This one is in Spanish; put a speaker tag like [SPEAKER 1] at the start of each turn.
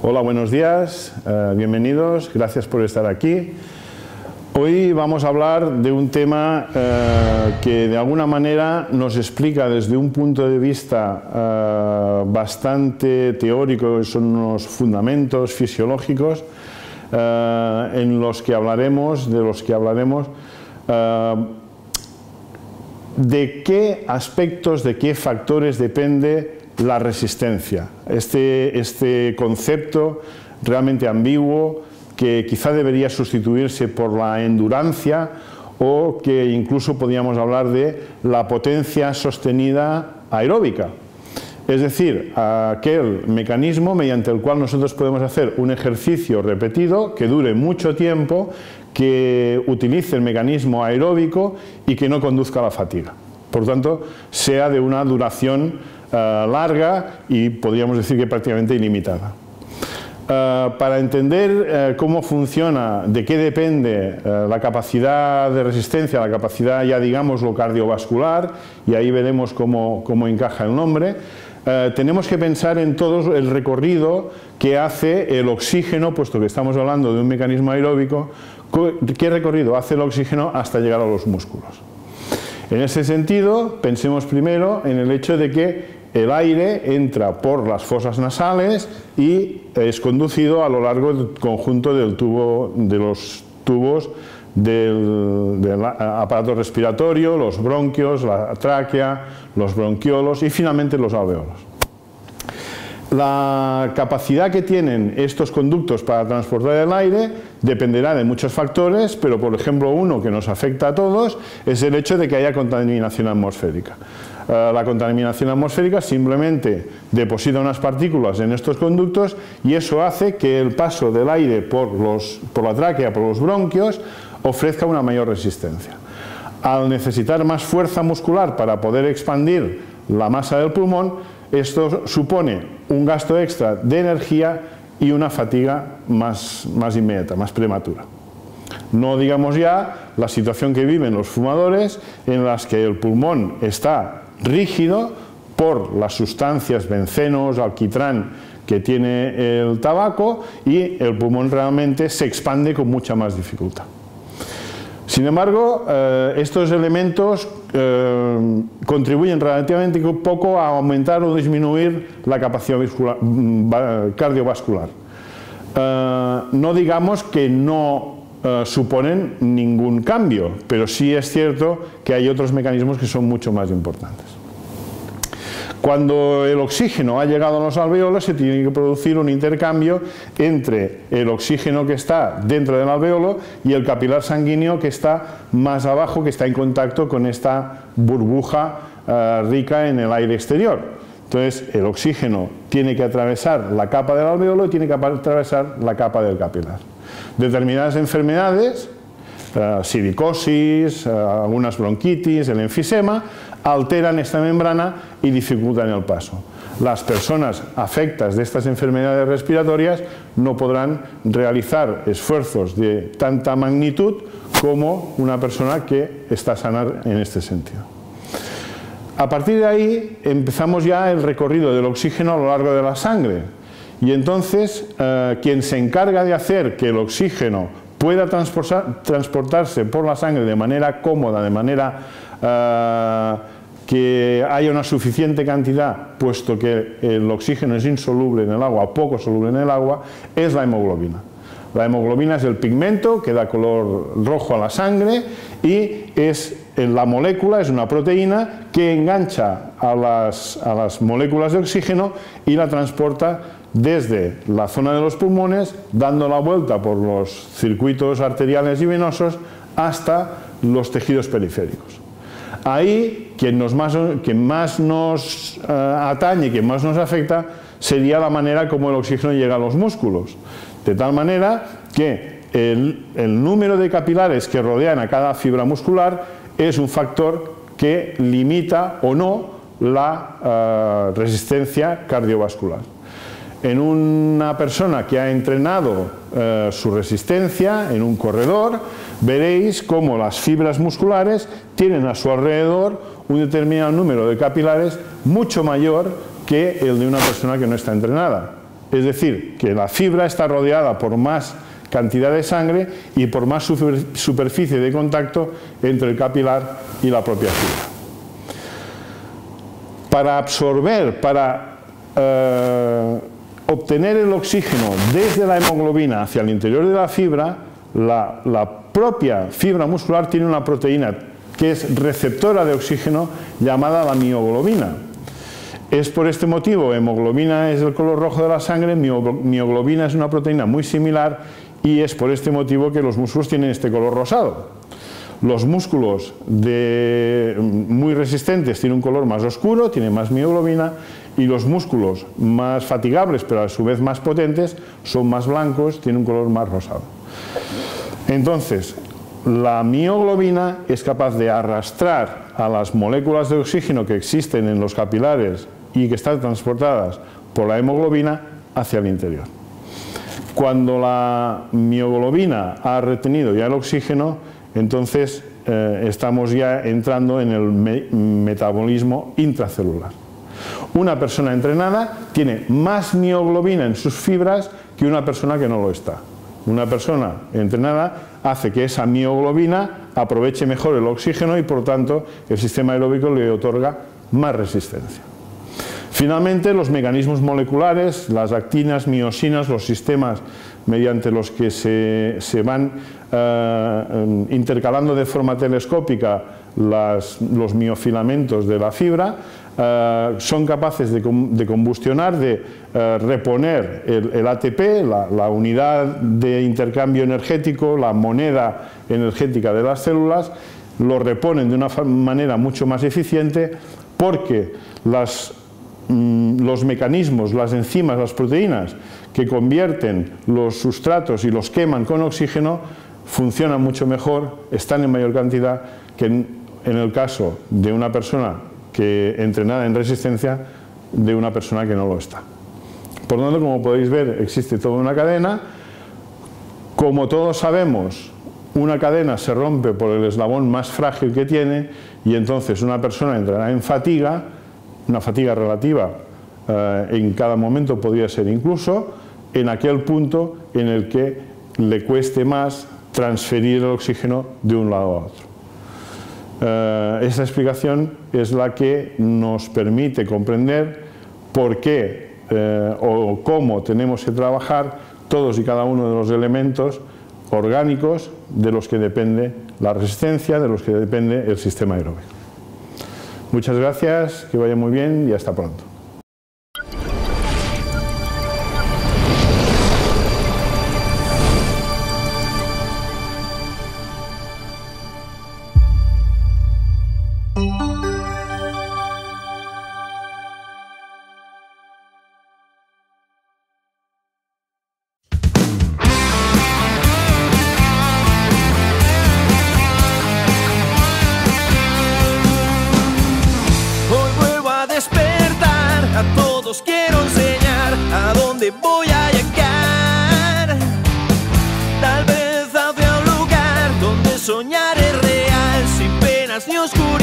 [SPEAKER 1] Hola, buenos días, bienvenidos, gracias por estar aquí. Hoy vamos a hablar de un tema que de alguna manera nos explica desde un punto de vista bastante teórico, son unos fundamentos fisiológicos de los que hablaremos de qué aspectos, de qué factores depende la resistencia. Este concepto realmente ambiguo que quizá debería sustituirse por la endurancia o que incluso podríamos hablar de la potencia sostenida aeróbica. Es decir, aquel mecanismo mediante el cual nosotros podemos hacer un ejercicio repetido que dure mucho tiempo, que utilice el mecanismo aeróbico y que no conduzca a la fatiga. Por tanto, sea de una duración larga y podríamos decir que prácticamente ilimitada. Para entender cómo funciona, de qué depende la capacidad de resistencia, la capacidad ya digamos lo cardiovascular, y ahí veremos cómo encaja el nombre, tenemos que pensar en todo el recorrido que hace el oxígeno, puesto que estamos hablando de un mecanismo aeróbico, qué recorrido hace el oxígeno hasta llegar a los músculos. En ese sentido, pensemos primero en el hecho de que el aire entra por las fosas nasales y es conducido a lo largo del conjunto de los tubos del aparato respiratorio, los bronquios, la tráquea, los bronquiolos y finalmente los alveolos. La capacidad que tienen estos conductos para transportar el aire dependerá de muchos factores, pero por ejemplo uno que nos afecta a todos es el hecho de que haya contaminación atmosférica. La contaminación atmosférica simplemente deposita unas partículas en estos conductos y eso hace que el paso del aire por la tráquea, por los bronquios, ofrezca una mayor resistencia. Al necesitar más fuerza muscular para poder expandir la masa del pulmón, esto supone un gasto extra de energía y una fatiga más inmediata, más prematura. No digamos ya la situación que viven los fumadores, en las que el pulmón está rígido por las sustancias bencenos, alquitrán que tiene el tabaco, y el pulmón realmente se expande con mucha más dificultad. Sin embargo, estos elementos contribuyen relativamente poco a aumentar o disminuir la capacidad cardiovascular. No digamos que no suponen ningún cambio, pero sí es cierto que hay otros mecanismos que son mucho más importantes. Cuando el oxígeno ha llegado a los alveolos, se tiene que producir un intercambio entre el oxígeno que está dentro del alveolo y el capilar sanguíneo que está más abajo, que está en contacto con esta burbuja rica en el aire exterior. Entonces, el oxígeno tiene que atravesar la capa del alveolo y tiene que atravesar la capa del capilar. Determinadas enfermedades, silicosis, algunas bronquitis, el enfisema, alteran esta membrana y dificultan el paso. Las personas afectadas de estas enfermedades respiratorias no podrán realizar esfuerzos de tanta magnitud como una persona que está sana en este sentido. A partir de ahí empezamos ya el recorrido del oxígeno a lo largo de la sangre, y entonces quien se encarga de hacer que el oxígeno pueda transportarse por la sangre de manera cómoda, de manera que haya una suficiente cantidad, puesto que el oxígeno es insoluble en el agua, poco soluble en el agua, es la hemoglobina. La hemoglobina es el pigmento que da color rojo a la sangre y la molécula es una proteína que engancha a las moléculas de oxígeno y la transporta desde la zona de los pulmones, dando la vuelta por los circuitos arteriales y venosos hasta los tejidos periféricos. Ahí, quien más nos atañe, quien más nos afecta, sería la manera como el oxígeno llega a los músculos. De tal manera que el número de capilares que rodean a cada fibra muscular es un factor que limita o no la resistencia cardiovascular. En una persona que ha entrenado su resistencia, en un corredor, veréis cómo las fibras musculares tienen a su alrededor un determinado número de capilares mucho mayor que el de una persona que no está entrenada. Es decir, que la fibra está rodeada por más cantidad de sangre y por más superficie de contacto entre el capilar y la propia fibra. Para absorber, para obtener el oxígeno desde la hemoglobina hacia el interior de la fibra, la propia fibra muscular tiene una proteína que es receptora de oxígeno llamada la mioglobina. Es por este motivo, hemoglobina es el color rojo de la sangre, mioglobina es una proteína muy similar y es por este motivo que los músculos tienen este color rosado. Los músculos muy resistentes tienen un color más oscuro, tienen más mioglobina, y los músculos más fatigables, pero a su vez más potentes, son más blancos, tienen un color más rosado. Entonces, la mioglobina es capaz de arrastrar a las moléculas de oxígeno que existen en los capilares y que están transportadas por la hemoglobina hacia el interior. Cuando la mioglobina ha retenido ya el oxígeno, entonces estamos ya entrando en el metabolismo intracelular. Una persona entrenada tiene más mioglobina en sus fibras que una persona que no lo está. Una persona entrenada hace que esa mioglobina aproveche mejor el oxígeno y por lo tanto el sistema aeróbico le otorga más resistencia. Finalmente, los mecanismos moleculares, las actinas, miosinas, los sistemas mediante los que se van intercalando de forma telescópica los miofilamentos de la fibra, son capaces de combustionar, de reponer el ATP, la unidad de intercambio energético, la moneda energética de las células, lo reponen de una manera mucho más eficiente porque los mecanismos, las enzimas, las proteínas que convierten los sustratos y los queman con oxígeno funcionan mucho mejor, están en mayor cantidad que en el caso de una persona entrenada en resistencia de una persona que no lo está. Por lo tanto, como podéis ver, existe toda una cadena. Como todos sabemos, una cadena se rompe por el eslabón más frágil que tiene y entonces una persona entrará en fatiga, una fatiga relativa en cada momento podría ser incluso en aquel punto en el que le cueste más transferir el oxígeno de un lado a otro. Esa explicación es la que nos permite comprender por qué o cómo tenemos que trabajar todos y cada uno de los elementos orgánicos de los que depende la resistencia, de los que depende el sistema aeróbico. Muchas gracias, que vaya muy bien y hasta pronto.
[SPEAKER 2] Quiero enseñar a dónde voy a llegar, tal vez hacia un lugar donde soñar es real, sin penas ni oscuridad.